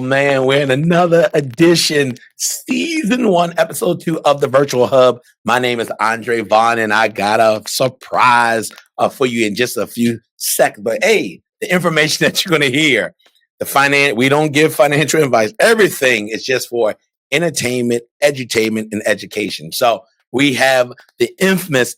Oh man, we're in another edition, season 1, episode 2 of the Virtual Hub. My name is Andre Vaughn, and I got a surprise for you in just a few seconds. But hey, the information that you're going to hear, we don't give financial advice. Everything is just for entertainment, edutainment, and education. So we have the infamous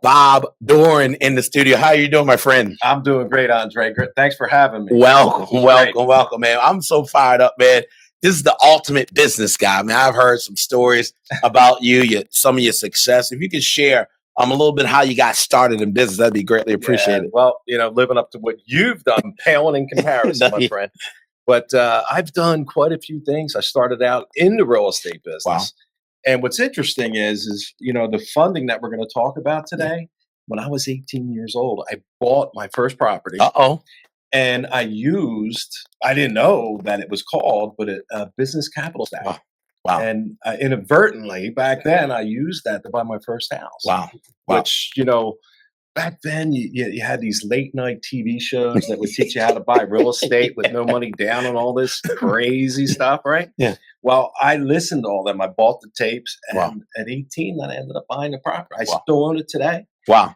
Bob Doran in the studio. How are you doing, my friend? I'm doing great, Andre. Thanks for having me. Welcome, man. I'm so fired up, man. This is the ultimate business guy, man. I've heard some stories about you, some of your success. If you could share a little bit how you got started in business, that'd be greatly appreciated. Well, living up to what you've done, paling in comparison, my friend. But I've done quite a few things. I started out in the real estate business. Wow. And what's interesting is the funding that we're going to talk about today. When I was 18 years old, I bought my first property. And I didn't know that it was called, but a business capital stack. Wow. And inadvertently, back then, I used that to buy my first house. Wow. Which, back then, you had these late night TV shows that would teach you how to buy real estate with no money down and all this crazy stuff, right? Yeah. Well, I listened to all them. I bought the tapes, and Wow. at 18, then I ended up buying the property. I still own it today. Wow.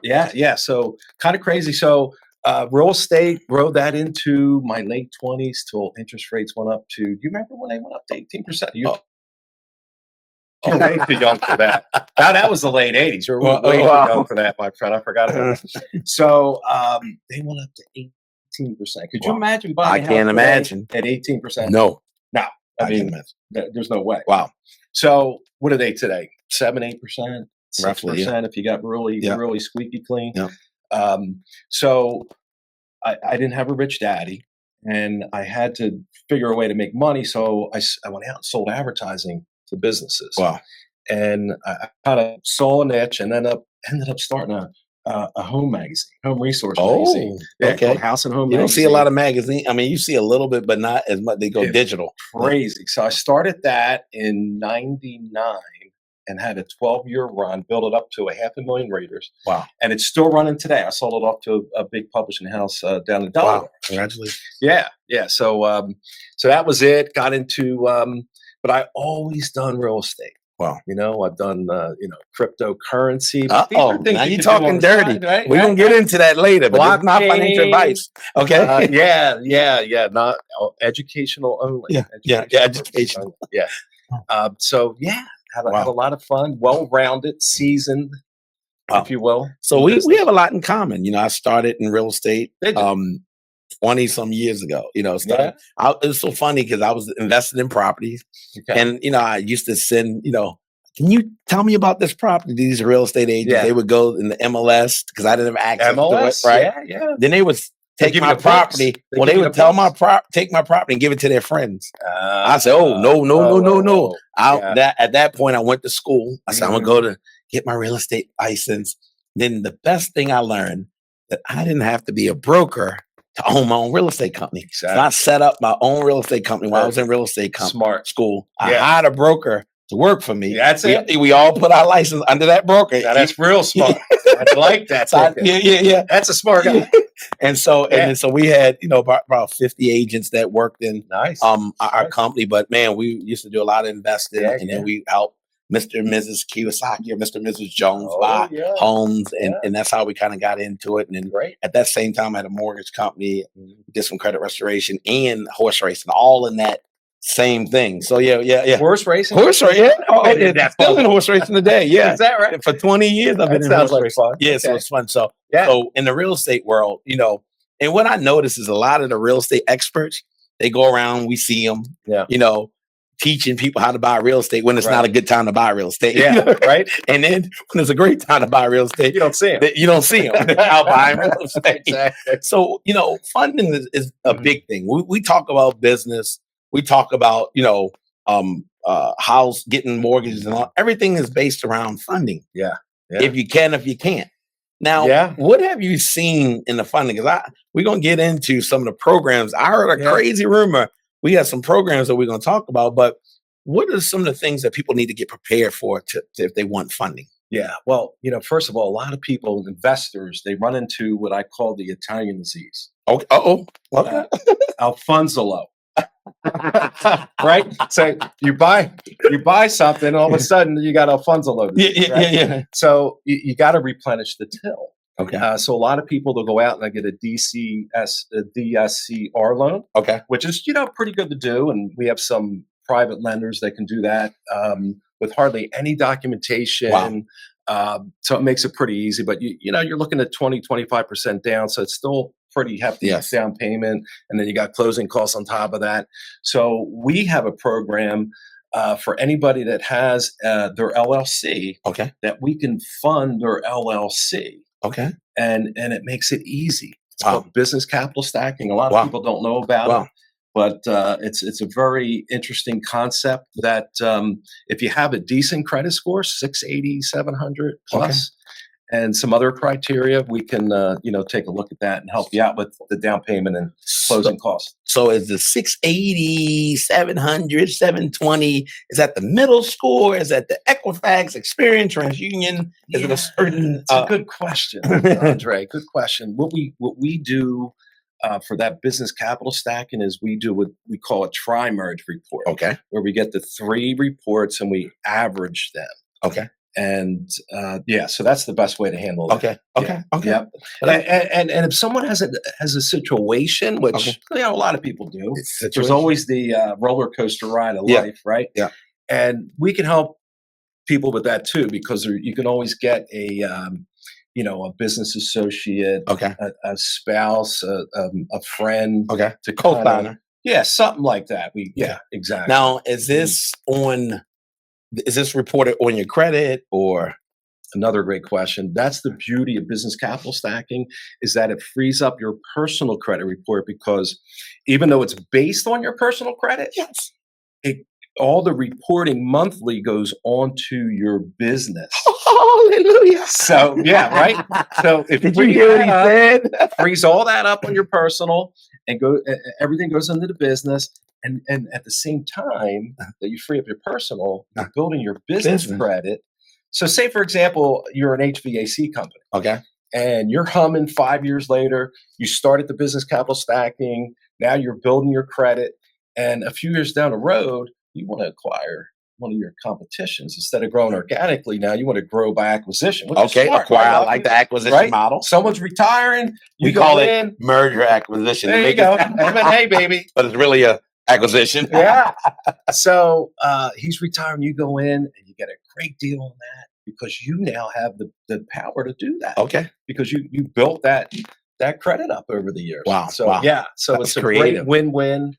Yeah. So kind of crazy. So real estate rode that into my late 20s till interest rates went up to, do you remember when they went up to 18%? You're way too young for that. Now, that was the late 80s. You're way too young for that, my friend. I forgot about it. So they went up to 18%. Could you imagine buying a house I can't imagine. at 18%? No. I mean, there's no way. Wow. So what are they today? 7-8%? Roughly, 6% if you got really squeaky clean. Yeah. So I didn't have a rich daddy, and I had to figure a way to make money. So I went out and sold advertising to businesses. Wow. And I kind of saw a niche and ended up starting a home magazine, home resource magazine. Okay. Called House and Home You Magazine. don't see a lot of magazines. I mean, you see a little bit, but not as much. They go digital. Crazy. So I started that in 99 and had a 12-year run, built it up to 500,000 readers. Wow. And it's still running today. I sold it off to a big publishing house down in Delaware. Wow. Congratulations. Yeah. So that was it. Got into, but I always done real estate. Wow. I've done, cryptocurrency. Now you're talking dirty. Side, right? We're going to get into that later, but it's not financial advice. Okay. Yeah. Not educational only. Educational. Yeah. Had a lot of fun, well-rounded, seasoned, if you will. So we have a lot in common. I started in real estate 20 some years ago. It was so funny because I was invested in properties, and I used to send, can you tell me about this property? These real estate agents, they would go in the MLS because I didn't have access to it, right? Yeah. Then they would take my property. Well, they would take my property and give it to their friends. I said, no. At that point, I went to school. I said, I'm gonna go to get my real estate license. Then the best thing I learned that I didn't have to be a broker to own my own real estate company. Exactly. So I set up my own real estate company while I was in real estate school. I hired a broker to work for me. That's it. We all put our license under that broker. Now, that's real smart. I like that. Yeah. That's a smart guy. And so we had about 50 agents that worked in our company. But man, we used to do a lot of investing, and then we helped Mr. and Mrs. Kiyosaki or Mr. and Mrs. Jones buy homes, and that's how we kind of got into it. And then at that same time, I had a mortgage company, did some credit restoration and horse racing, all in that same thing. So yeah. Horse racing? Horse racing, yeah. That's still in horse racing today, yeah. Is that right? For 20 years I've been in horse racing. Fun. Yeah, so it's fun. So in the real estate world, and what I notice is a lot of the real estate experts, they go around, we see them, teaching people how to buy real estate when it's not a good time to buy real estate. Yeah, right. And then when it's a great time to buy real estate, you don't see them. You don't see them out buying real estate. Exactly. So, funding is a big thing. We talk about business. We talk about, house, getting mortgages and all. Everything is based around funding. Yeah. If you can, if you can't. Now, what have you seen in the funding? Because we're going to get into some of the programs. I heard a crazy rumor. We have some programs that we're going to talk about, but what are some of the things that people need to get prepared for if they want funding? Yeah. Well, first of all, a lot of people, investors, they run into what I call the Italian disease. Okay. Okay. Alfonso. Right? So you buy something, and all of a sudden you got all funds loaded. Yeah, Right? yeah. So you got to replenish the till. Okay. So a lot of people they'll go out and they get a DSCR loan, Okay. which is pretty good to do, and we have some private lenders that can do that with hardly any documentation. Wow. So it makes it pretty easy, but you're looking at 20-25% down, so it's still pretty hefty Yes. down payment, and then you got closing costs on top of that. So we have a program for anybody that has their LLC Okay. that we can fund their LLC, Okay. and it makes it easy. It's Wow. called business capital stacking. A lot Wow. of people don't know about Wow. it, but it's a very interesting concept that if you have a decent credit score, 680, 700 plus, and some other criteria, we can take a look at that and help you out with the down payment and closing costs. So is the 680, 700, 720, is that the middle score? Is that the Equifax, Experian, TransUnion? Is it a certain? It's a good question, Andre. Good question. What we do for that business capital stacking is we do what we call a tri-merge report. Okay. Where we get the 3 reports and we average them. Okay. And so that's the best way to handle that. Okay. Okay. Yeah. Okay. Yep. And if someone has a situation, which a lot of people do, there's always the roller coaster ride of life, right? Yeah. And we can help people with that too, because you can always get a business associate, a spouse, a friend, to co-signer. Yeah, something like that. Exactly. Now, is this reported on your credit or? Another great question. That's the beauty of business capital stacking, is that it frees up your personal credit report, because even though it's based on your personal credit, Yes. all the reporting monthly goes onto your business. Hallelujah. So right. So if did you hear what he said? Freeze all that up on your personal, and everything goes into the business. And at the same time that you free up your personal, you're building your business credit. So say, for example, you're an HVAC company. Okay. And you're humming 5 years later. You started the business capital stacking. Now you're building your credit. And a few years down the road, you want to acquire one of your competitions. Instead of growing organically, now you want to grow by acquisition. Okay, smart, acquire. Right? I like the acquisition model. Someone's retiring. We call it merger acquisition. There you go. M&A, baby. But it's really a acquisition. Yeah. So he's retiring. You go in and you get a great deal on that, because you now have the power to do that. Okay. Because you built that credit up over the years. Wow. So so that's it's a creative. Great win-win.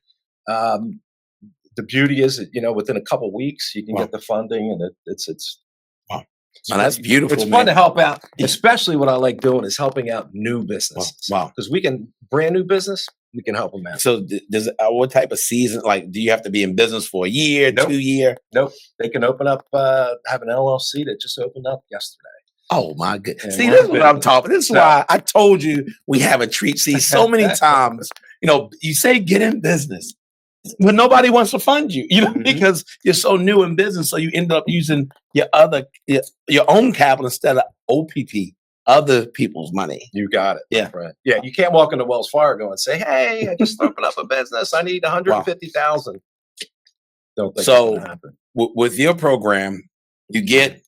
The beauty is that, within a couple of weeks you can get the funding, and it's wow. Now, that's beautiful. It's fun to help out. Especially what I like doing is helping out new businesses. Wow. Because we can brand new business. We can help them out. So does what type of season, like, do you have to be in business for a year, 2 year? Nope. They can open up, have an LLC that just opened up yesterday. Oh my goodness. See, this is what I'm talking. This is why I told you we have a treat. See, so many times, you say get in business, but nobody wants to fund you, because you're so new in business. So you end up using your own capital instead of OPP. Other people's money. You got it. Yeah. Right. Yeah. You can't walk into Wells Fargo and say, "Hey, I just opened up a business. I need 150,000." Don't think so. That's happen. With your program, you get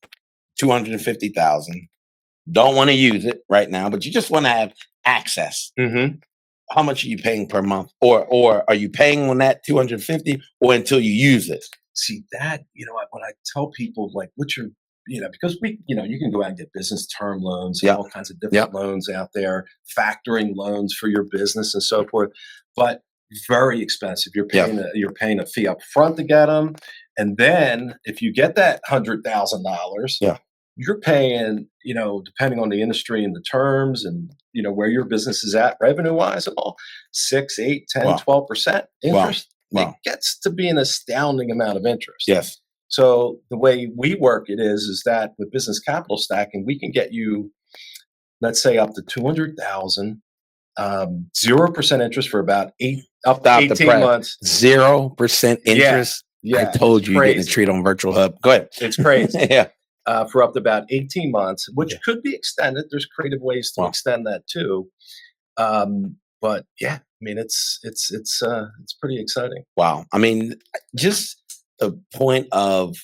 250,000. Don't want to use it right now, but you just want to have access. Mm-hmm. How much are you paying per month, or are you paying on that 250, or until you use it? See that when I tell people, like, what's your because you can go out and get business term loans and all kinds of different loans out there, factoring loans for your business and so forth, but very expensive. You're paying a fee up front to get them, and then if you get that $100,000, you're paying depending on the industry and the terms and where your business is at revenue wise and all, 6, 8, 10, 12% interest. It gets to be an astounding amount of interest. Yes. So the way we work it is that with business capital stacking, we can get you, let's say, up to 200,000, 0% interest for about 18 months. 0% interest. Yeah, I told you you're getting a treat on VirtuoHub. Go ahead. It's crazy. Yeah. For up to about 18 months, which could be extended. There's creative ways to extend that too. but yeah, I mean, it's pretty exciting. Wow. I mean, just the point of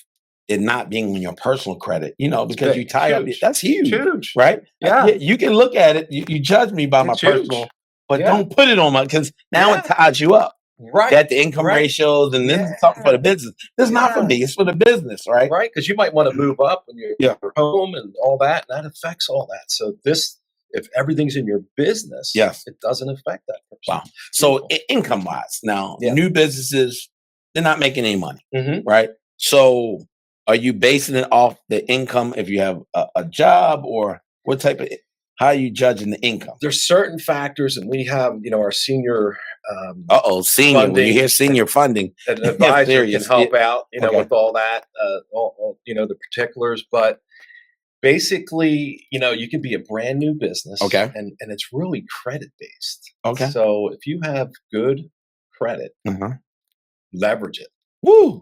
it not being on your personal credit, It's because you big. It's tie up, huge. that's It's huge, huge. right? Yeah, Yeah, you can look at it. You judge me by my it's huge. personal, but Yeah, don't put it on my, because now it yeah. ties you up. Right, That the income right. ratios, and this is something for Yeah, the business. This is not for yeah. me. It's for the business, right? Right, because you might want to move up when you're Yeah. home and all that, and that affects all that. So this, if everything's in your business, Yes. it doesn't affect that person. Wow. So Beautiful. income wise, now Yeah. new businesses, they're not making any money, Mhm. right? So are you basing it off the income if you have a job, or what type of, how are you judging the income? There's certain factors, and we have, our senior Senior. When you funding hear senior funding, an yeah, advisor can serious. help out, Okay. with all that, the particulars. But basically, you can be a brand new business, Okay. and it's really credit based. Okay. So if you have good credit, Uh-huh. leverage it. Woo.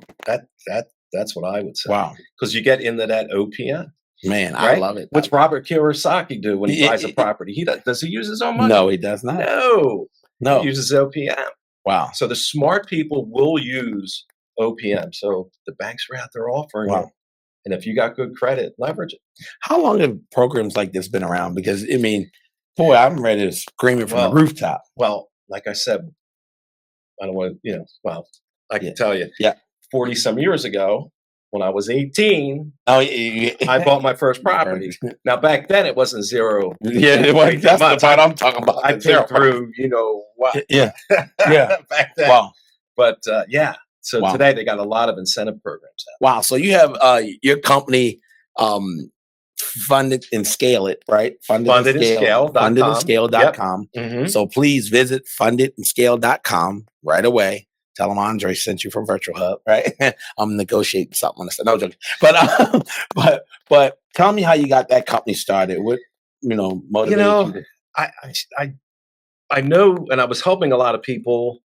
That's what I would say. Wow. Because you get into that OPM, Man, I right? love it. What's Robert Kiyosaki do when he Yeah, buys a property? Does he use his own money? No, he does not. No. He No. uses OPM. Wow. So the smart people will use OPM. So the banks are out there offering Wow. it. And if you got good credit, leverage it. How long have programs like this been around? Because I mean, boy, I'm ready to scream it from the Well, rooftop. Well, like I said, I don't want to, I can Yeah. tell you, Yeah. 40 some years ago, when I was 18, Oh, I bought my first property. Now, back then, it wasn't zero. Yeah, it was, that's the part I'm talking about. I the zero. paid through, what? Yeah. Yeah. Back then. Wow. But yeah, so Wow. today they got a lot of incentive programs out. Wow. So you have your company funded and scale it, right? Fundedandscale.com. Fundedandscale.com. Mhm. So please visit fundedandscale.com right away. Tell them Andre sent you from VirtuoHub, right? I'm negotiating something. No joking. But tell me how you got that company started. What motivated you to? I know, and I was helping a lot of people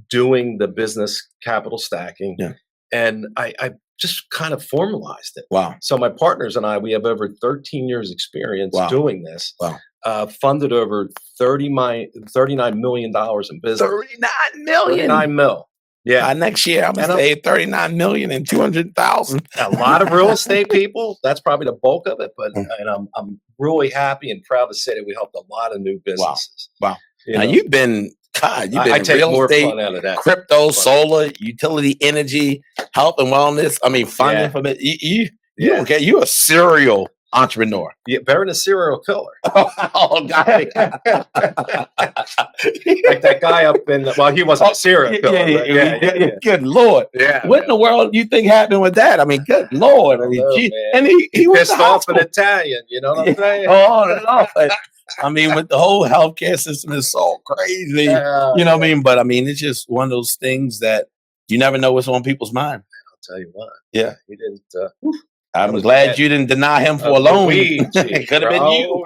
doing the business capital stacking, Yeah. and I just kind of formalized it. Wow. So my partners and I, we have over 13 years experience Wow. doing this. Wow. Funded over $39 million in business. 39 million. 39 mil. Yeah. Next year, I'm going to say 39 million and 200,000. A lot of real estate people. That's probably the bulk of it. But and I'm really happy and proud to say that we helped a lot of new businesses. Wow. Now you've been in take real more estate, fun out of that. crypto, solar, utility, energy, health and wellness. I mean, funding from it. You okay? You're a serial entrepreneur. Yeah, better than a serial killer. Oh, God. Like that guy up in, he wasn't a serial killer. Yeah. Good Lord. Yeah. What in the world do you think happened with that? I mean, good Lord. I mean, and he was pissed off an Italian, you know what I'm saying? Oh, no. I mean, with the whole healthcare system is so crazy. You know what I mean? But I mean, it's just one of those things that you never know what's on people's mind. I'll tell you what. Yeah. He didn't. I'm glad you didn't deny him for a loan. It could have been you.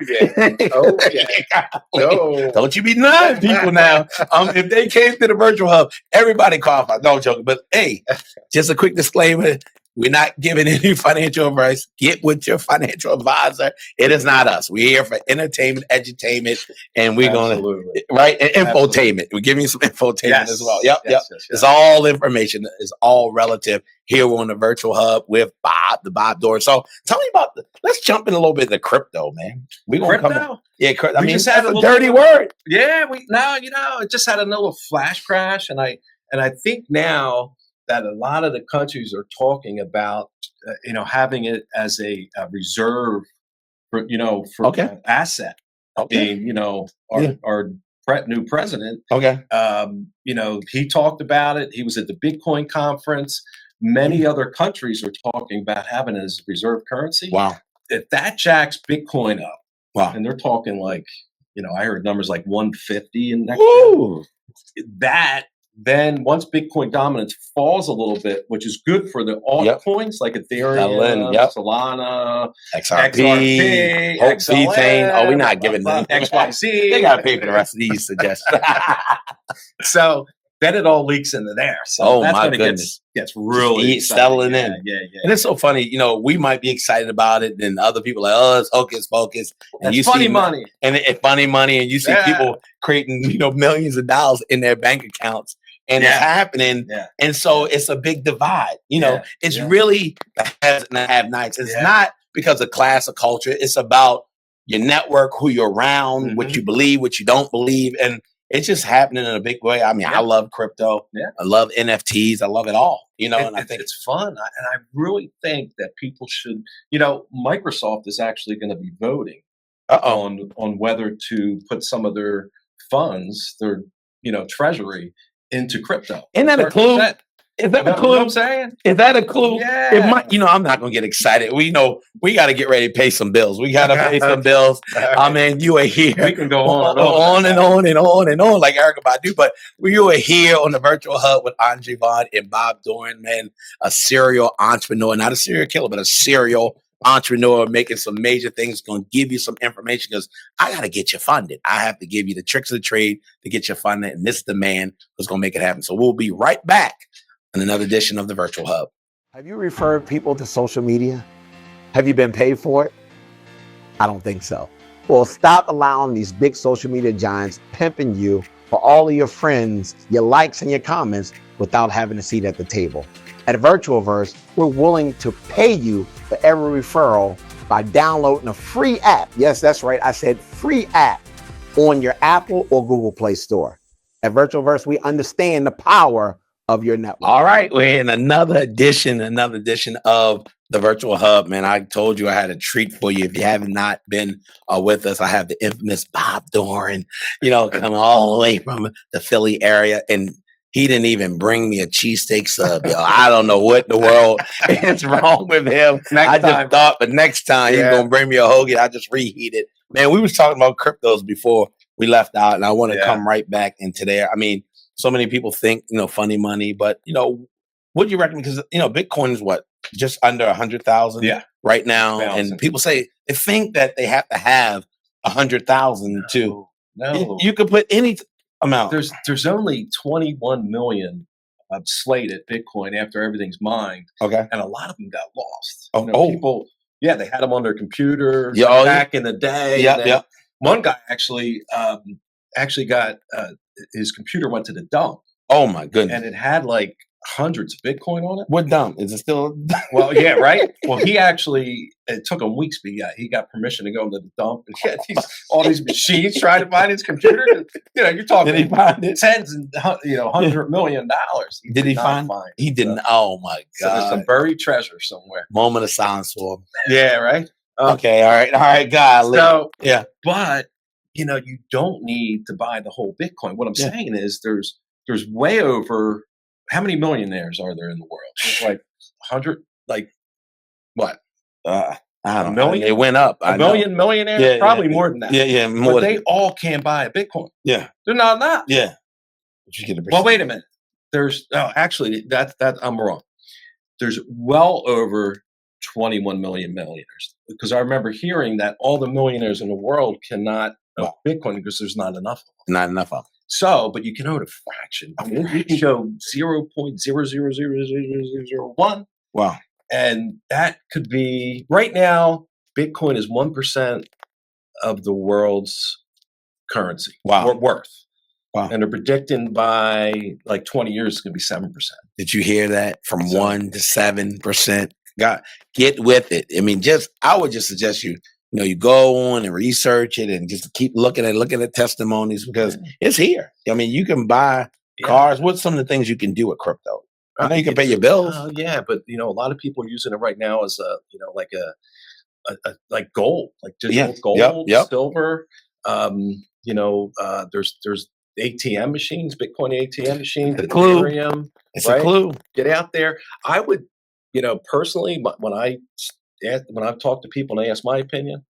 Oh, yeah. No. Don't you be denying people now. If they came to the VirtuoHub, everybody qualified. No joke. But hey, just a quick disclaimer. We're not giving any financial advice. Get with your financial advisor. It is not us. We're here for entertainment, edutainment, and we're going to, right? And infotainment. We're giving you some infotainment as well. Yep. It's all information. It's all relative. Here we're on the VirtuoHub with the Bob Doran. So tell me about let's jump in a little bit of the crypto, man. We're going to come in. Yeah, I mean, that's a dirty word. Yeah, it just had a little flash crash, and I think now that a lot of the countries are talking about, having it as a reserve for an asset. Okay. Being, our new president. Okay. He talked about it. He was at the Bitcoin conference. Many other countries are talking about having it as reserve currency. Wow. If that jacks Bitcoin up, wow, and they're talking like, I heard numbers like 150 in next year. That then once Bitcoin dominance falls a little bit, which is good for the altcoins like Ethereum, Solana, XRP, XLM. Oh, we're not giving them XYZ. They got to pay for the rest of these suggestions. So then it all leaks into there. So Oh that's my when it goodness. gets really exciting. Settling Yeah, in. yeah. And it's so funny, we might be excited about it, and other people are like, oh, it's hocus pocus. And That's funny money. And it's funny money, and you see people creating, millions of dollars in their bank accounts, and it's happening. Yeah. And so it's a big divide. It's really the haves and the have-nots. It's not because of class or culture. It's about your network, who you're around, what you believe, what you don't believe, and it's just happening in a big way. I mean, I love crypto. Yeah. I love NFTs. I love it all. And I think it's fun. And I really think that people should, Microsoft is actually going to be voting on whether to put some of their funds, their, treasury into crypto. Isn't that a clue? Is that a clue? You know what I'm saying? Is that a clue? Yeah. It might, I'm not going to get excited. We know we got to get ready to pay some bills. We got to pay some bills. I mean, you are here. We can go on and on like Erica Badu, but you are here on the Virtual Hub with Andre Vaughn and Bob Doran, man, a serial entrepreneur, not a serial killer, but a serial entrepreneur making some major things, going to give you some information because I got to get you funded. I have to give you the tricks of the trade to get you funded. And this is the man who's going to make it happen. So we'll be right back in another edition of the Virtual Hub. Have you referred people to social media? Have you been paid for it? I don't think so. Well, stop allowing these big social media giants pimping you for all of your friends, your likes and your comments without having a seat at the table. At VirtualVerse, we're willing to pay you for every referral by downloading a free app. Yes, that's right. I said free app on your Apple or Google Play Store. At VirtualVerse, we understand the power of your network. All right, we're in another edition of the Virtual Hub, man. I told you I had a treat for you. If you have not been with us, I have the infamous Bob Doran, coming all the way from the Philly area, and he didn't even bring me a cheesesteak sub. I don't know what in the world is wrong with him. Just thought, but next time he's gonna bring me a hoagie. I just reheat it. Man, we was talking about cryptos before we left out, and I want to come right back into there. I mean, so many people think, funny money, but what do you recommend? Because Bitcoin is what, just under 100,000 right now, and people say they think that they have to have 100,000 to. No, you could put any amount. There's only 21 million slated Bitcoin after everything's mined. Okay, and a lot of them got lost. People, they had them on their computer back in the day. Yeah. One guy actually got his computer went to the dump. Oh my goodness! And it had like hundreds of Bitcoin on it. What dump? Is it still? Well, yeah, right. Well, it took him weeks, but he got permission to go into the dump and he had all these machines trying to find his computer. You're talking. Did he find it? Tens and $100 million. Did he find? He didn't. Oh my God! So there's a buried treasure somewhere. Moment of silence for him. Yeah. Right. Okay. All right. God. So but. You don't need to buy the whole Bitcoin. What I'm saying is there's way over, how many millionaires are there in the world? It's like 100, like what? I don't know. It went up. A million millionaires? Probably more than that. Yeah, more. But they all can buy a Bitcoin. Yeah. They're not. Yeah. Well, wait a minute. Actually, that I'm wrong. There's well over 21 million millionaires, because I remember hearing that all the millionaires in the world cannot Bitcoin because there's not enough of them. Not enough of them. So, but you can own a fraction. I mean, you can go 0.000001. Wow. And that could be, right now, Bitcoin is 1% of the world's currency. Wow. Worth. Wow. And they're predicting by like 20 years, it's going to be 7%. Did you hear that? From 1 to 7%. God, get with it. I mean, I would just suggest you go on and research it and just keep looking at testimonies, because it's here. I mean, you can buy cars. What's some of the things you can do with crypto? I know you can pay your bills. But a lot of people are using it right now as like gold, like digital gold, silver. There's ATM machines, Bitcoin ATM machines, Ethereum. It's a clue. Get out there. I would, personally, when I've talked to people and they ask my opinion,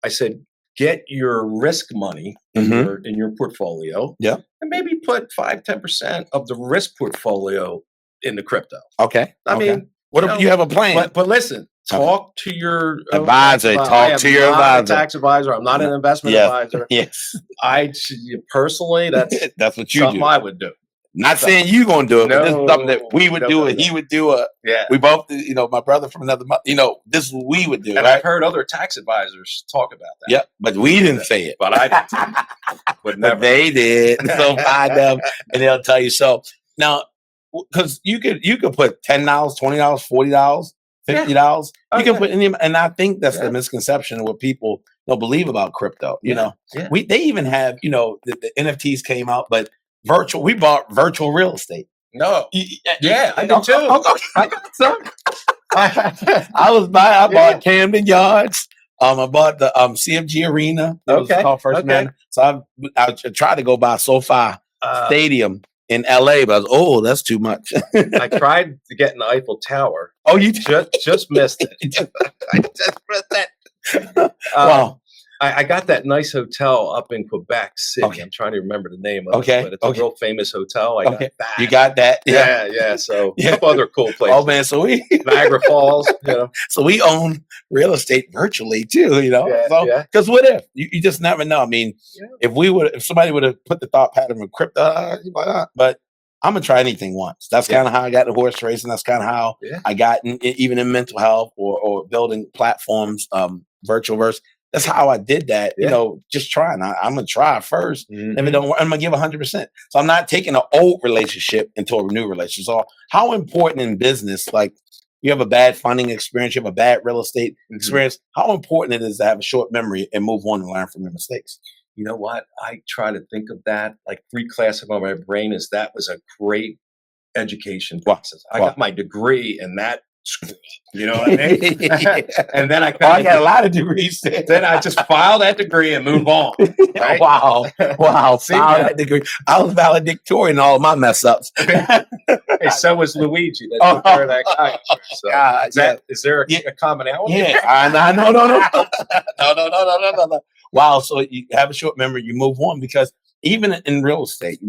I said, get your risk money in your portfolio. Yeah. And maybe put 5-10% of the risk portfolio into crypto. Okay. I mean, what if you have a plan? But listen, talk to your advisor. Talk to your advisor. I'm not a tax advisor. I'm not an investment advisor. Yes. Personally, that's what you something do. I would do. Not saying you gonna do it, but this is something that we would do, and he would do. Yeah. We both, my brother from another mother. This is what we would do. And right? I've heard other tax advisors talk about that. Yep, but we didn't say it. But I didn't. But they did. So find them, and they'll tell you. So now, because you could put $10, $20, $40, $50. You can put in, and I think that's the misconception of what people believe about crypto. They even have the NFTs came out, but we bought virtual real estate. No, I did too. I got some. I bought Camden Yards. I bought the CFG Arena. It was called First Man. So I tried to go buy SoFi Stadium in LA, but I was, that's too much. I tried to get an Eiffel Tower. Oh, you just missed it. I just missed it. Wow. I got that nice hotel up in Quebec City. I'm trying to remember the name of it, but it's a real famous hotel. I got that. You got that? Yeah. So a couple other cool places. Oh man, so we Niagara Falls. So we own real estate virtually too. Because what if you just never know? I mean, if somebody would have put the thought pattern of crypto, but I'm gonna try anything once. That's kind of how I got in horse racing. That's kind of how I got even in mental health or building platforms, virtualverse. That's how I did that, just trying. I'm going to try first. If it don't work, I'm going to give 100%. So I'm not taking an old relationship into a new relationship. So how important in business, like you have a bad funding experience, you have a bad real estate experience, how important it is to have a short memory and move on and learn from your mistakes? You know what? I try to think of that, like reclassifying my brain as that was a great education process. I got my degree in that school. You know what I mean? And then I got a lot of degrees. Then I just file that degree and move on. Right? Wow. File that degree. I was valedictorian in all of my mess ups. Hey, so was Luigi. That took care of that guy. So, is there a commonality? Yeah. No. Wow. So you have a short memory, you move on, because even in real estate,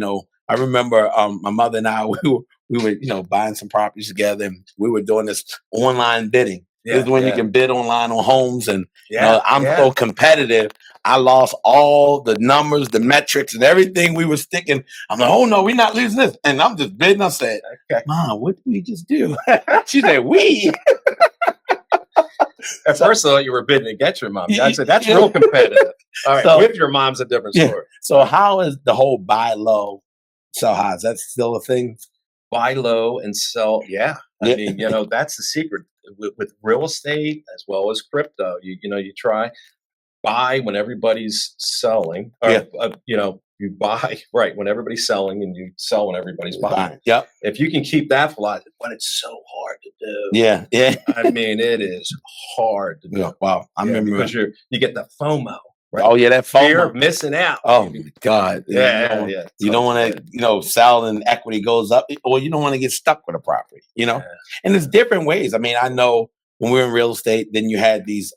I remember my mother and I, we were, buying some properties together, and we were doing this online bidding. This is when you can bid online on homes, and I'm so competitive. I lost all the numbers, the metrics, and everything we were sticking. I'm like, oh no, we're not losing this, and I'm just bidding. I said, Mom, what did we just do? She said, we. At first, I thought you were bidding against your mom. I said, that's real competitive. All right, with your mom's a different story. So how is the whole buy low, sell high? Is that still a thing? Buy low and sell. I mean, that's the secret with real estate as well as crypto. You try buy when everybody's selling, or you buy when everybody's selling, and you sell when everybody's buying. Yep. If you can keep that philosophy, but it's so hard to do. Yeah. I mean, it is hard to do. Yeah, wow. I remember because you get the FOMO. Right? Oh yeah, that FOMO. Fear of missing out. Oh my God. Yeah. You don't want to, sell and equity goes up, or you don't want to get stuck with a property, And there's different ways. I mean, I know when we were in real estate, then you had these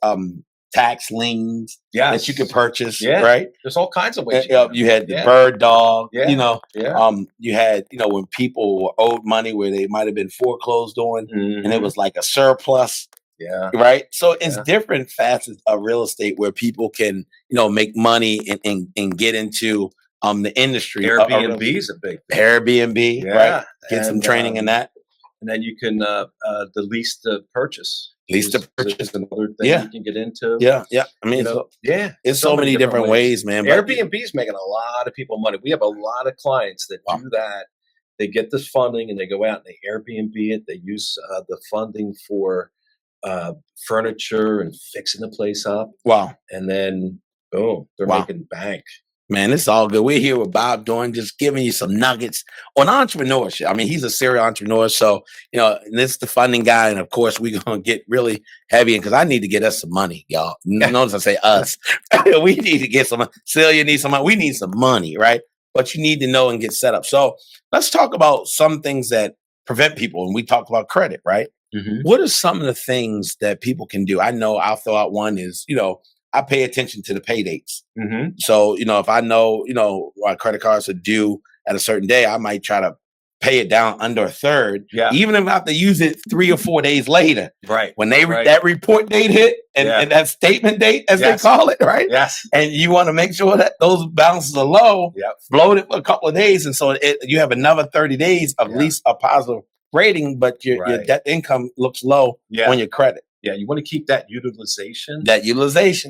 tax liens that you could purchase, right? There's all kinds of ways. You had the bird dog, you had, when people were owed money where they might have been foreclosed on, and it was like a surplus. Yeah. Right. So it's different facets of real estate where people can, make money and get into the industry. Airbnb is a big thing. Airbnb, right? Get some training in that. And then you can the lease to purchase. Lease to purchase is another thing you can get into. Yeah. I mean, it's so many different ways, man. Airbnb is making a lot of people money. We have a lot of clients that do that. They get this funding and they go out and they Airbnb it. They use the funding for furniture and fixing the place up. Wow. And then boom, they're making bank. Man, it's all good. We're here with Bob Dorn, just giving you some nuggets on entrepreneurship. I mean, he's a serial entrepreneur. So, and this is the funding guy. And of course, we're going to get really heavy because I need to get us some money, y'all. Notice I say us. We need to get some, Celia needs some money. We need some money, right? But you need to know and get set up. So let's talk about some things that prevent people. And we talked about credit, right? Mm-hmm. What are some of the things that people can do? I know I'll throw out one is, I pay attention to the pay dates. Mm-hmm. So, if I know, my credit cards are due at a certain day, I might try to pay it down under a third. Yeah. Even if I have to use it 3 or 4 days later. Right. When they Right. that report date hit and that statement date, as Yes. they call it, right? Yes. And you want to make sure that those balances are low, Yep. float it for a couple of days. And so you have another 30 days of at least a positive rating, but your debt income looks low on your credit. Yeah, you want to keep that utilization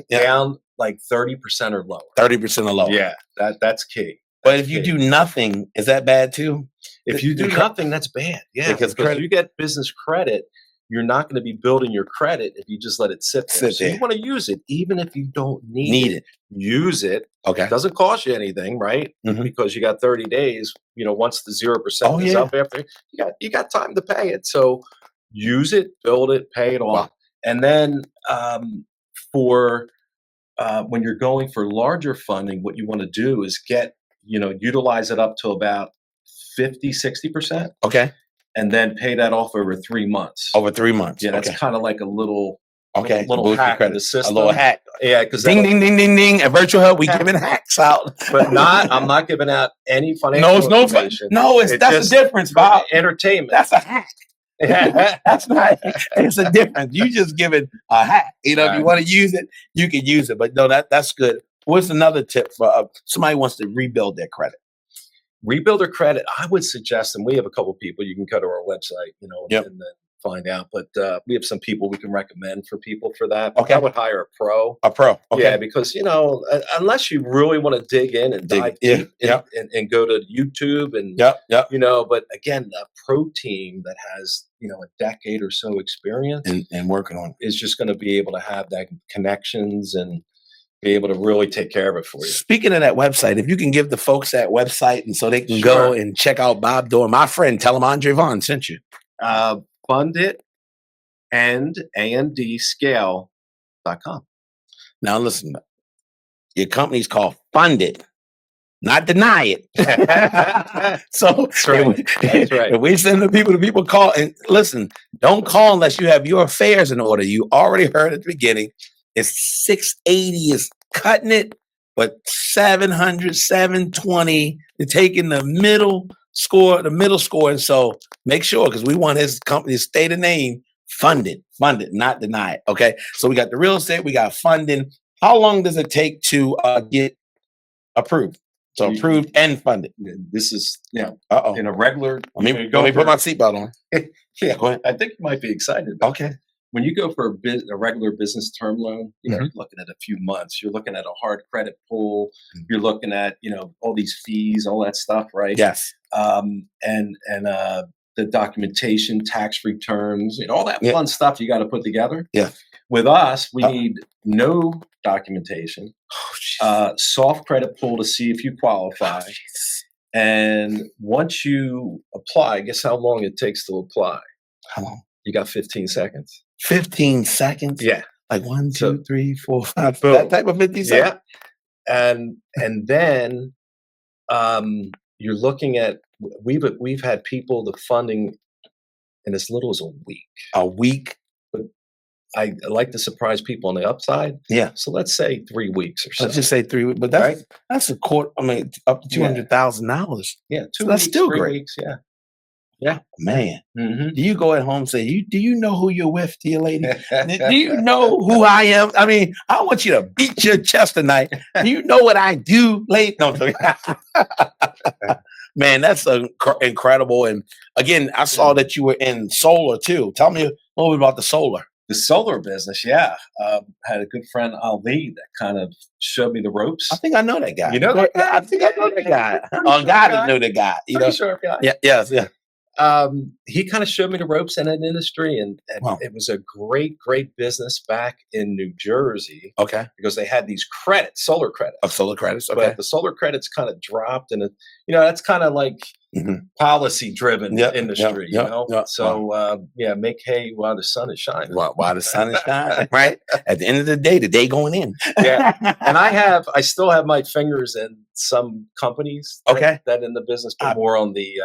down like 30% or lower. 30% or lower. Yeah, that's key. But if you do nothing, is that bad too? If you do nothing, that's bad. Yeah, because you get business credit, you're not going to be building your credit if you just let it sit there. So you want to use it, even if you don't need it. Use it. Okay. It doesn't cost you anything, right? Because you got 30 days. Once the 0% is up after, you got time to pay it. So use it, build it, pay it off. And then for when you're going for larger funding, what you want to do is utilize it up to about 50, 60%. Okay. And then pay that off over 3 months. Over 3 months. Yeah, that's kind of like a little little hack of the system. A little hack. Yeah, because ding, ding, ding, ding, ding. At VirtuoHub, we giving hacks out. But I'm not giving out any financial information. That's the difference, Bob. Entertainment. That's a hack. That's not. It's a difference. You just give it a hack. If you want to use it, you can use it. But no, that's good. What's another tip for somebody wants to rebuild their credit? Rebuild their credit. I would suggest, and we have a couple of people you can go to our website, and then find out. But we have some people we can recommend for people for that. Okay, I would hire a pro. A pro. Okay. Yeah, because unless you really want to dig in and dive deep and go to YouTube and but again, a pro team that has a decade or so experience and working on it is just going to be able to have that connections and be able to really take care of it for you. Speaking of that website, if you can give the folks that website and so they can go and check out Bob Dorn, my friend, tell him Andre Vaughn sent you. Fund it andscale.com. Now listen, your company's called Fund It, not Deny It. So that's right. If we send the people call and listen, don't call unless you have your affairs in order. You already heard at the beginning. It's 680 is cutting it, but 700, 720, they're taking the middle score. And so make sure, because we want his company to stay the name, fund it, not deny it. Okay. So we got the real estate, we got funding. How long does it take to get approved? So approved and funded. This is, in a regular. Let me put my seatbelt on. Yeah, go ahead. I think you might be excited. Okay. When you go for a regular business term loan, you're looking at a few months. You're looking at a hard credit pull. You're looking at all these fees, all that stuff, right? Yes. And the documentation, tax returns, all that fun stuff you got to put together. Yeah. With us, we need no documentation, soft credit pull to see if you qualify. And once you apply, guess how long it takes to apply? How long? You got 15 seconds. 15 seconds? Yeah. Like 1, 2, 3, 4, 5. That type of 15 seconds? Yeah. And then you're looking at, we've had people the funding in as little as a week. A week? But I like to surprise people on the upside. Yeah. So let's say 3 weeks or so. Let's just say 3 weeks. But that's a quarter. I mean, up to $200,000. Yeah. So that's still 3 great. weeks. Yeah. Yeah, man. Do you go at home and say, do you know who you're with, dear lady? Do you know who I am? I mean, I want you to beat your chest tonight. Do you know what I do, lady? No, man, that's incredible. And again, I saw that you were in solar too. Tell me a little bit about the solar. The solar business, yeah. Had a good friend, Ali, that kind of showed me the ropes. I think I know that guy. You know that guy? I think I know that guy. On God, I know that guy. Pretty sharp guy. Yeah, yes, yeah. He kind of showed me the ropes in that industry, and it was a great business back in New Jersey. Okay, because they had these solar credits. Solar credits. Okay, but the solar credits kind of dropped, and that's kind of like policy driven industry. So make hay while the sun is shining. While the sun is shining, right? At the end of the day going in. Yeah, and I still have my fingers in some companies. Okay, that in the business, but more on the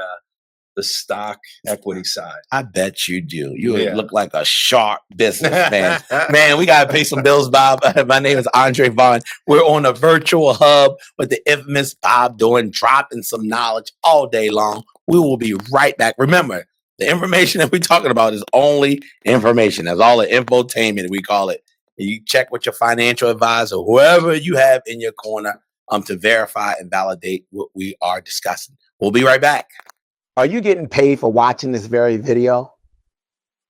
stock equity side. I bet you do. You look like a sharp businessman. Man, we got to pay some bills, Bob. My name is Andre Vaughn. We're on a virtual hub with the infamous Bob Dorn, dropping some knowledge all day long. We will be right back. Remember, the information that we're talking about is only information. That's all the infotainment, we call it. And you check with your financial advisor, whoever you have in your corner, to verify and validate what we are discussing. We'll be right back. Are you getting paid for watching this very video?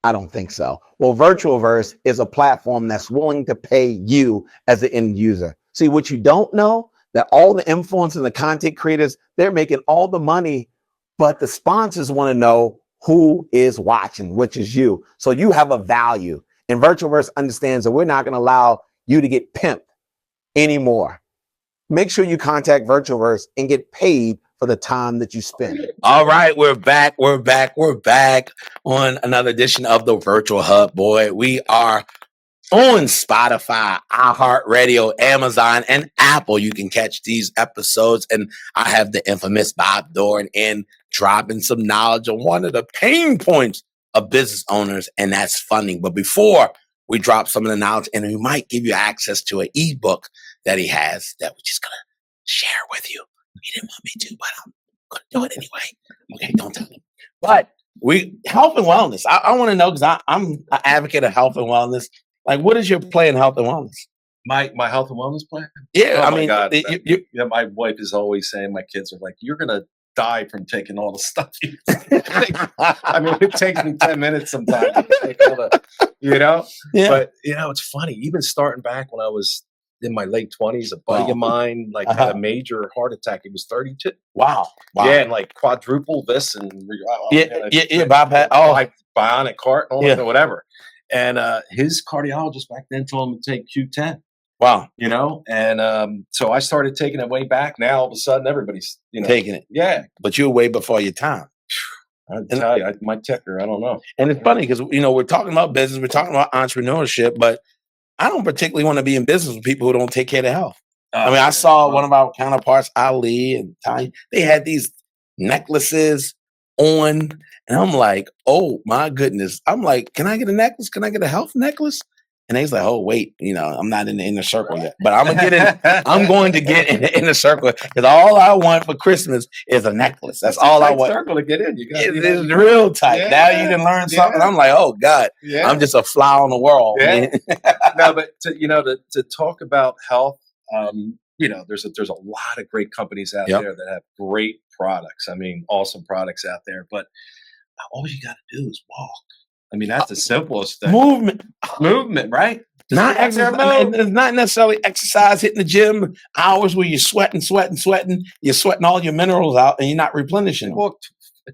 I don't think so. Well, VirtuoVerse is a platform that's willing to pay you as an end user. See, what you don't know, that all the influencers and the content creators, they're making all the money, but the sponsors want to know who is watching, which is you. So you have a value. And VirtuoVerse understands that we're not going to allow you to get pimped anymore. Make sure you contact VirtuoVerse and get paid for the time that you spend. All right, we're back on another edition of the Virtual Hub. Boy, we are on Spotify, iHeartRadio, Amazon, and Apple. You can catch these episodes. And I have the infamous Bob Dorn in dropping some knowledge on one of the pain points of business owners, and that's funding. But before we drop some of the knowledge, and we might give you access to an ebook that he has that we're just going to share with you. He didn't want me to, but I'm going to do it anyway. Okay, don't tell him. But health and wellness. I want to know, because I'm an advocate of health and wellness. Like, what is your play in health and wellness? My health and wellness plan? Yeah, oh, I mean, God, my wife is always saying, my kids are like, you're going to die from taking all the stuff you take. I mean, it takes me 10 minutes sometimes to take all the, Yeah. But, it's funny. Even starting back when I was in my late 20s, a buddy of mine had a major heart attack. He was 32. Wow. Yeah, and like quadruple this and Bob had bionic heart and whatever. And his cardiologist back then told him to take Q10. Wow. And so I started taking it way back. Now all of a sudden everybody's taking it. Yeah. But you're way before your time. I tell you, my ticker, I don't know. And it's funny because we're talking about business, we're talking about entrepreneurship, but I don't particularly want to be in business with people who don't take care of their health. I saw one of our counterparts, Ali and Ty, they had these necklaces on, and I'm like, oh my goodness. I'm like, can I get a necklace? Can I get a health necklace? And he's like, oh, wait, I'm not in the inner circle yet, but I'm going to get in the inner circle, because all I want for Christmas is a necklace. That's all I want. Circle to get in. It's real tight. Yeah, now you can learn something. I'm like, oh God, I'm just a fly on the wall. Yeah. No, but to talk about health, there's a lot of great companies out there that have great products. I mean, awesome products out there, but all you got to do is walk. I mean, that's the simplest thing. Movement, right? Not exercise. It's not necessarily exercise, hitting the gym, hours where you're sweating. You're sweating all your minerals out and you're not replenishing. Walk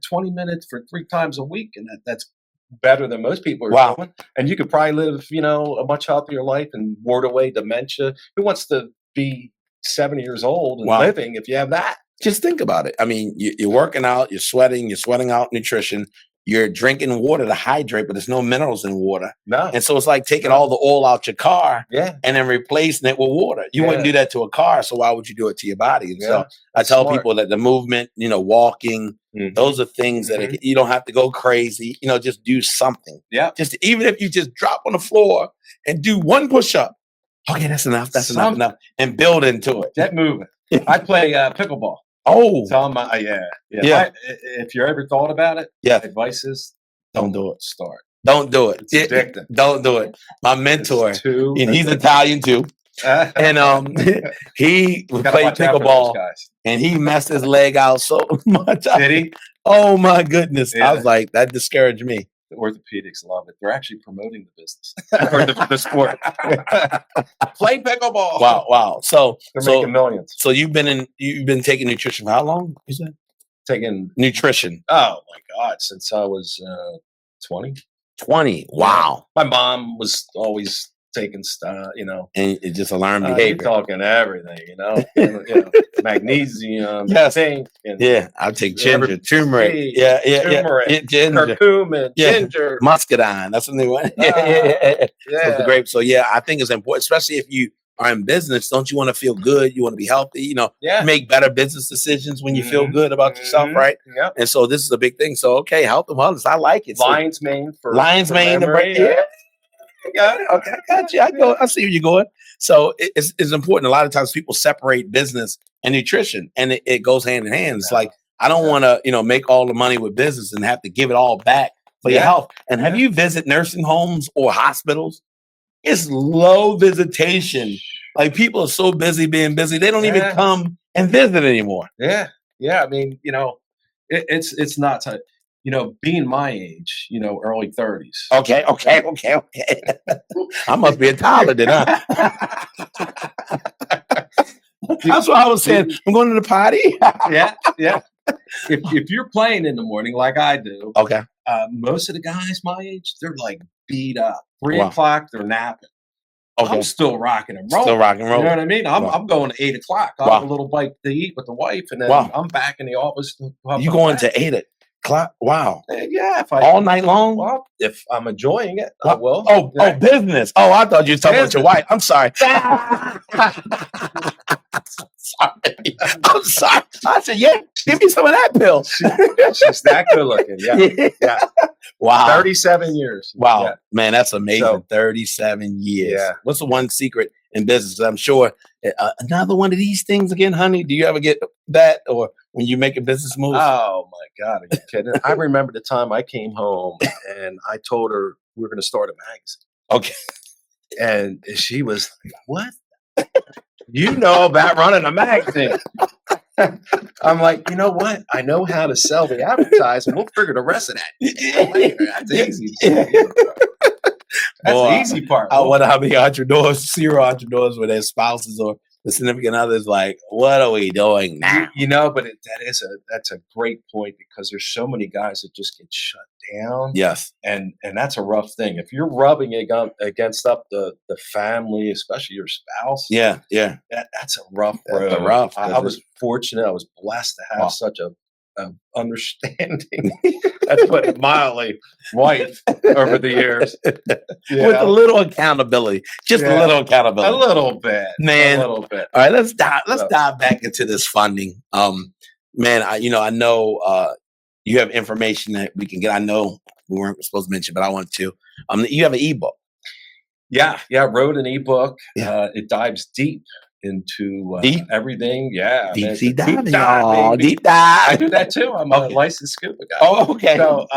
20 minutes for 3 times a week, and that's better than most people are doing. And you could probably live, a much healthier life and ward away dementia. Who wants to be 70 years old and living if you have that? Just think about it. I mean, you're working out, you're sweating out nutrition. You're drinking water to hydrate, but there's no minerals in water. No. And so it's like taking all the oil out your car and then replacing it with water. You wouldn't do that to a car, so why would you do it to your body? And so I tell people that the movement, walking, those are things that you don't have to go crazy. Just do something. Yeah. Just even if you just drop on the floor and do one push-up. Okay, that's enough. That's enough. And build into it. Get moving. I play pickleball. Oh, tell them, if you ever thought about it, advice is don't do it. Start. Don't do it. It's addicting. Don't do it. My mentor, and he's Italian too, and he played pickleball, and he messed his leg out so much. Did he? Oh my goodness! I was like, that discouraged me. The orthopedics love it. They're actually promoting the business or the sport. Play pickleball. Wow. So they're making millions. So you've been taking nutrition for how long? You said taking nutrition. Oh my God, since I was 20. 20. Wow. My mom was always taking stuff, and it's just a learned behavior. Talking everything, magnesium, zinc, and I'll take ginger, turmeric, curcumin, ginger, muscadine. That's the new one. So the grape. So I think it's important, especially if you are in business. Don't you want to feel good? You want to be healthy. Make better business decisions when you feel good about yourself, right? Yeah. And so this is a big thing. So health and wellness. I like it. Lion's mane for memory. Yeah. Okay, I got you. I see where you're going. So it's important. A lot of times people separate business and nutrition, and it goes hand in hand. It's like I don't want to, make all the money with business and have to give it all back for your health. And have you visited nursing homes or hospitals? It's low visitation. Like people are so busy being busy, they don't even come and visit anymore. Yeah. I mean, it's not to, being my age, early 30s. Okay. I must be a toddler then, huh? That's what I was saying. I'm going to the potty. Yeah. If you're playing in the morning like I do, okay. Most of the guys my age, they're like beat up. 3 o'clock, they're napping. Okay. I'm still rocking and rolling. Still rocking and rolling. You know what I mean? I'm going to 8 o'clock. I'll have a little bite to eat with the wife, and then I'm back in the office. You going to 8 o'clock? Wow. Yeah. All night long? Well, if I'm enjoying it, I will. Oh, business. Oh, I thought you were talking about your wife. I'm sorry. I'm sorry. I said, give me some of that pill. She's that good looking. Yeah. Wow. 37 years. Wow. Yeah. Man, that's amazing. So, 37 years. Yeah. What's the one secret in business? I'm sure another one of these things again, honey. Do you ever get that, or when you make a business move? Oh my God. Are you kidding? I remember the time I came home and I told her we were going to start a magazine. Okay. And she was like, what? You know about running a magazine. I'm like, you know what? I know how to sell the advertising. We'll figure the rest of that later. That's easy. That's the easy part. I wonder how many serial entrepreneurs with their spouses or the significant others like, what are we doing now? But that's a great point, because there's so many guys that just get shut down. Yes. And that's a rough thing. If you're rubbing against the family, especially your spouse. Yeah. That's a rough road. I was fortunate. I was blessed to have such a understanding. That's put it mildly, wife over the years. With a little accountability. Just a little accountability. A little bit. Man. A little bit. All right, let's dive back into this funding. Man, I know you have information that we can get. I know we weren't supposed to mention, but I want to. You have an ebook. Yeah. I wrote an ebook. It dives deep into everything. Yeah. Deep dive. Deep dive. I do that too. I'm a licensed scuba guy. Oh, okay. So,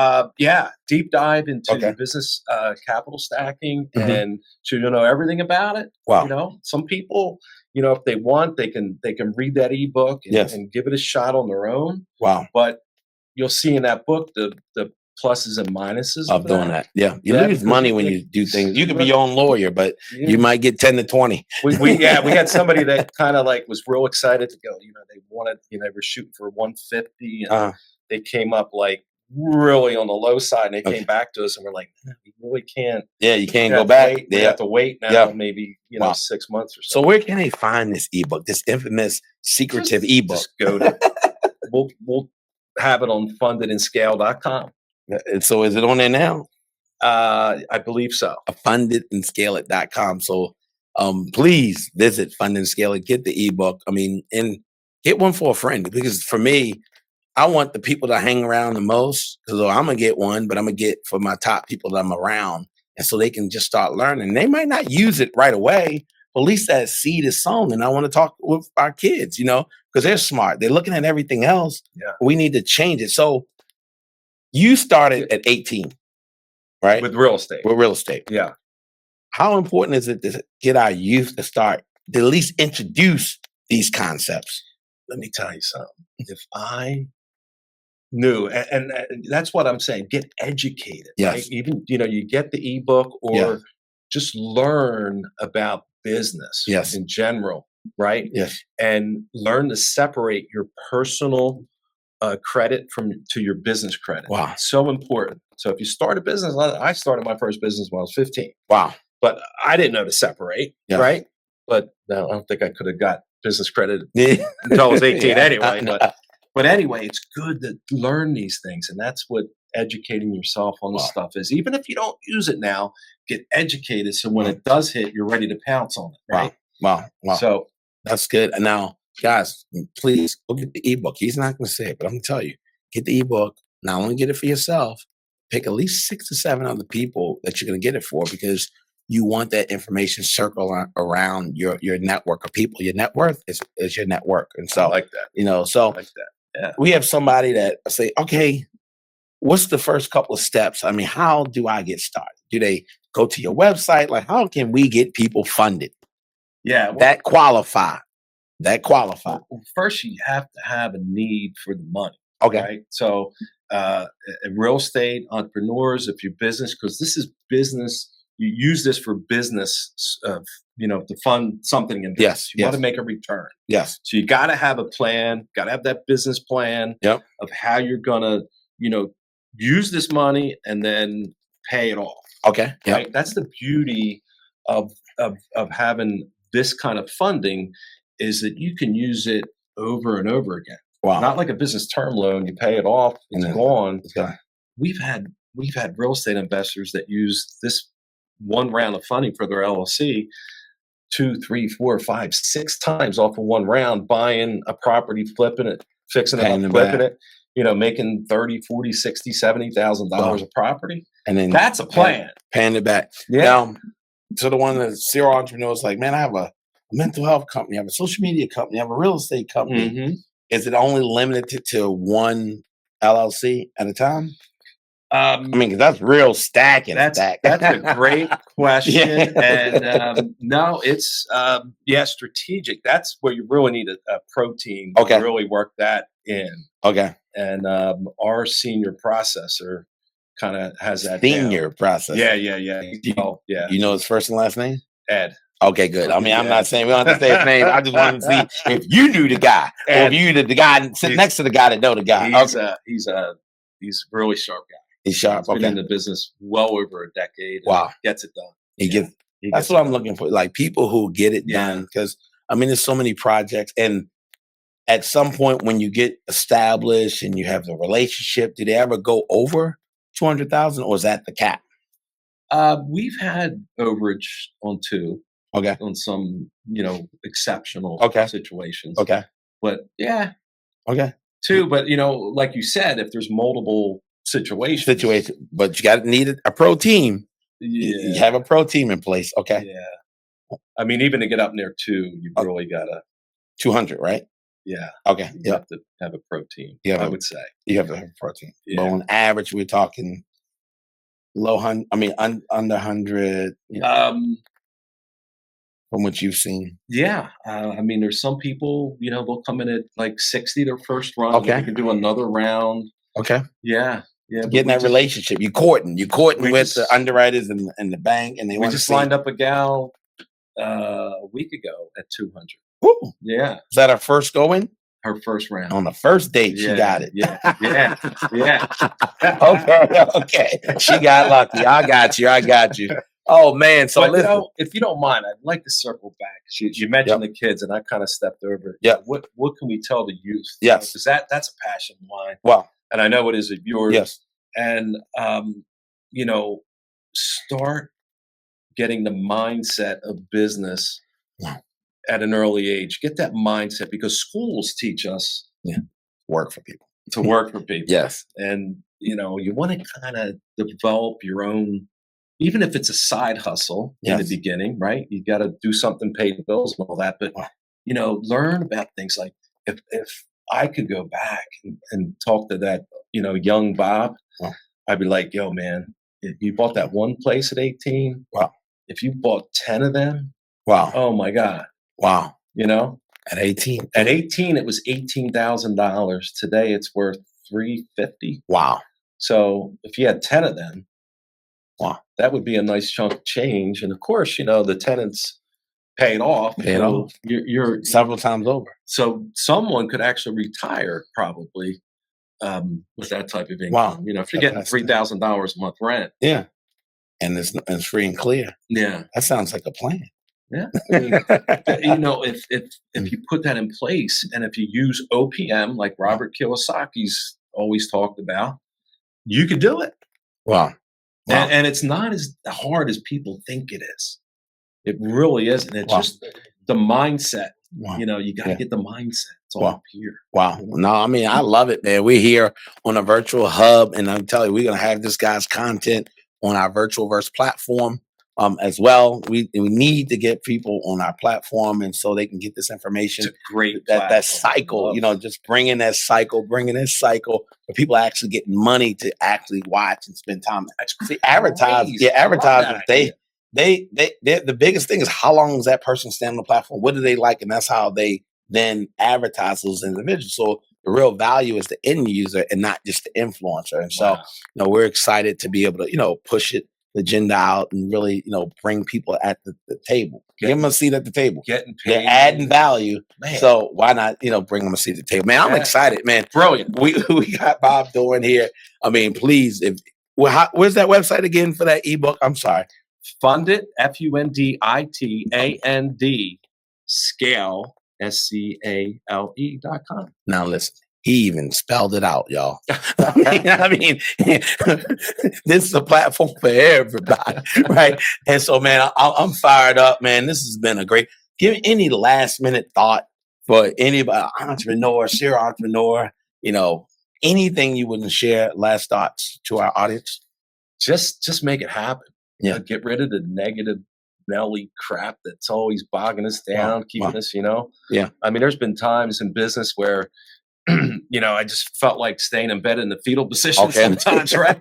deep dive into the business capital stacking and to know everything about it. Wow. Some people, if they want, they can read that ebook and give it a shot on their own. Wow. But you'll see in that book the pluses and minuses of doing that. Yeah. You lose money when you do things. You can be your own lawyer, but you might get 10 to 20. We had somebody that kind of like was real excited to go. They wanted, they were shooting for 150 and they came up like really on the low side, and they came back to us and we're like, we really can't. Yeah, you can't go back. They have to wait now, maybe 6 months or so. So where can they find this ebook, this infamous secretive ebook? Just go to we'll have it on fundedandscale.com. And so is it on there now? I believe so. Fundedandscale.com. So please visit Fund and Scale It, get the ebook. I mean, and get one for a friend, because for me, I want the people to hang around the most, because I'm going to get one, but I'm going to get for my top people that I'm around. And so they can just start learning. They might not use it right away, but at least that seed is sown. And I want to talk with our kids, because they're smart. They're looking at everything else. Yeah. We need to change it. So you started at 18, right? With real estate. Yeah. How important is it to get our youth to start, to at least introduce these concepts? Let me tell you something. If I knew, and that's what I'm saying, get educated. Yes. Right? Even, you get the ebook or just learn about business in general, right? Yes. And learn to separate your personal credit to your business credit. Wow. So important. So if you start a business, I started my first business when I was 15. Wow. But I didn't know to separate, right? But no, I don't think I could have got business credit until I was 18 anyway. But anyway, it's good to learn these things. And that's what educating yourself on this stuff is. Even if you don't use it now, get educated so when it does hit, you're ready to pounce on it, right? Wow. So that's good. And now, guys, please go get the ebook. He's not going to say it, but I'm going to tell you, get the ebook. Not only get it for yourself, pick at least 6 to 7 other people that you're going to get it for, because you want that information circle around your network of people. Your net worth is your network. And so, I like that. So I like that. Yeah. we have somebody that say, okay, what's the first couple of steps? I mean, how do I get started? Do they go to your website? Like, how can we get people funded Yeah. Well, that qualify? That qualify. first, you have to have a need for the money. Okay. Right. So, real estate entrepreneurs, if you're business, because this is business, you use this for business, to fund something in business. Yes. You want to Yes. make a return. Yes. So you got to have a plan, got to have that business plan Yep. of how you're going to, use this money and then pay it off. Okay. Yep. Right. That's the beauty of having this kind of funding, is that you can use it over and over again. Wow. Not like a business term loan, you pay it off, it's gone. It's gone. We've had real estate investors that use this one round of funding for their LLC 2, 3, 4, 5, 6 times off of one round, buying a property, flipping it, fixing it Paying up, it flipping back. it, making $30, $40, $60, $70,000 a property. And then That's a plan. paying it back. Yeah. Now, to the one that serial entrepreneurs like, man, I have a mental health company, I have a social media company, I have a real estate company. Mhm. Is it only limited to one LLC at a time? I mean, 'cause that's real stacking. That's a great question. And no, it's strategic. That's where you really need a pro team to Okay. really work that in. Okay. And our senior processor kind of has that Senior process. Yeah. Yeah. You know his first and last name? Ed. Okay, good. I mean, I'm Yeah. not saying we don't have to say his name. I just wanted to see if you knew the guy, or if you the guy sitting next to the guy that know the guy. He's a really sharp guy. He's sharp. He's been Okay. in the business well over a decade. Wow. Gets it done. He gets. He That's gets what it I'm done. looking for. Like people who get it Yeah. done. Because I mean, there's so many projects, and at some point when you get established and you have the relationship, do they ever go over 200,000, or is that the cap? We've had overage on 2. Okay. On some, exceptional Okay. situations. Okay. But yeah, Okay. 2. But like you said, if there's multiple situations, But you need a pro team. yeah, You have a pro team in place. Okay. yeah. I mean, even to get up near 2, you really gotta, 200, right? yeah, Okay. you Yeah. have to have a pro team. Yeah. I would say. You have to have a pro team. Yeah. But on average, we're talking low hundred. I mean, under 100. From what you've seen. Yeah. I mean, there's some people, they'll come in at like 60 their first run. Okay. They can do another round. Okay. Yeah. Yeah. but Getting we that just- relationship. You courting we with the just- underwriters and the bank, and they We want to just see. lined up a gal a week ago at 200. Woo. Yeah. Is that our first going? Her first round. On the first date, she Yeah, got it. Yeah. Okay. She got lucky. I got you. Oh man. So But listen. if you don't mind, I'd like to circle back. You mentioned the kids, and I kind of stepped over. Yep. What can we tell the youth? Yes. Because that's a passion of mine, Well, and I know it is of yours. yes. And start getting the mindset of business Wow. at an early age. Get that mindset, because schools teach us Work for people. to work for people. Yes. And you want to kind of develop your own, even if it's a side hustle in the Yes. beginning, right? You got to do something, pay the bills and all that. But Wow. learn about things like, if I could go back and talk to that young Bob, Wow. I'd be like, yo man, if you bought that one place at 18, Wow. if you bought 10 of them, Wow. oh my God, Wow. you know. At 18. At 18, it was $18,000. Today, it's worth $350. Wow. So if you had 10 of them, Wow. that would be a nice chunk of change. And of course, the tenants paid off. Paid so off. You're Several times over. so someone could actually retire probably with that type of income. Wow. If you're getting That's- $3,000 a month rent. Yeah. And it's free and clear. Yeah. That sounds like a plan. Yeah. I mean, if you put that in place, and if you use OPM like Robert Kiyosaki's always talked about, you could do it. Wow. Wow. And it's not as hard as people think it is. It really isn't. It's Wow. just the mindset. Wow. You got to Yeah. get the mindset. It's all Wow. up here. Wow. No, I mean, I love it, man. We're here on a virtual hub, and I'm telling you, we're going to have this guy's content on our Virtualverse platform. as well. We need to get people on our platform, and so they can get this information. It's a great that platform. cycle, just bringing that cycle for people actually getting money to actually watch and spend time. See, advertisers, they're the biggest thing is how long does that person stand on the platform? What do they like? And that's how they then advertise those individuals. So the real value is the end user and not just the influencer. And so, we're excited to be able to, push the agenda out and really, bring people at the table. Give them a seat at the table. Getting paid. They're adding value. Man. So why not, bring them a seat at the table? Man, I'm excited, man. Brilliant. We got Bob doing here. I mean, please, where's that website again for that ebook? I'm sorry. Fundit, FUNDITAND, scale, SCALE.com. Now listen, he even spelled it out, y'all. I mean, this is a platform for everybody, right? And so, man, I'm fired up, man. This has been a great. Give me any last minute thought for anybody, entrepreneur, serial entrepreneur, anything you wouldn't share. Last thoughts to our audience. Just make it happen. Yeah. Get rid of the negative Nelly crap that's always bogging us down, keeping us, Yeah. I mean, there's been times in business where, I just felt like staying in bed in the fetal position sometimes, right?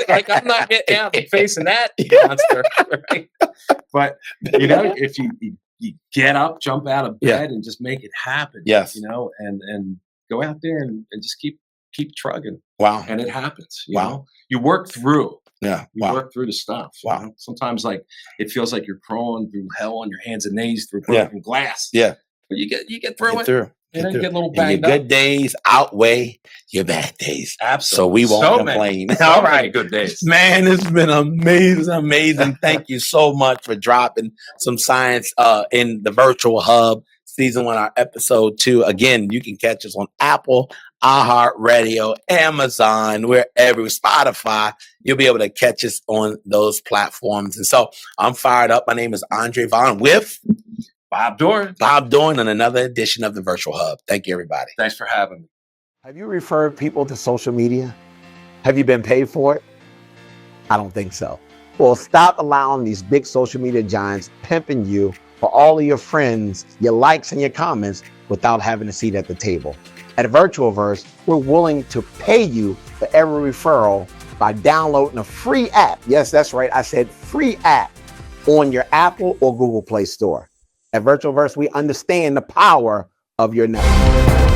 Like I'm not getting out and facing that monster, right? But if you get up, jump out of bed, and just make it happen. Yes. And go out there and just keep trugging. Wow. And it happens. You know? You work through. Yeah. You work through the stuff. Wow. Sometimes it feels like you're crawling through hell on your hands and knees through broken glass. Yeah. But you get through it. You get a little banged up. Your good days outweigh your bad days. Absolutely. So we won't complain. All right. Good days. Man, it's been amazing. Thank you so much for dropping some science in the Virtual Hub. Season 1, our episode 2. Again, you can catch us on Apple, iHeartRadio, Amazon, wherever, Spotify. You'll be able to catch us on those platforms. And so I'm fired up. My name is Andre Vaughn with Bob Dorn on another edition of the Virtual Hub. Thank you, everybody. Thanks for having me. Have you referred people to social media? Have you been paid for it? I don't think so. Well, stop allowing these big social media giants pimping you for all of your friends, your likes and your comments without having a seat at the table. At VirtuoVerse, we're willing to pay you for every referral by downloading a free app. Yes, that's right. I said free app on your Apple or Google Play Store. At VirtuoVerse, we understand the power of your network.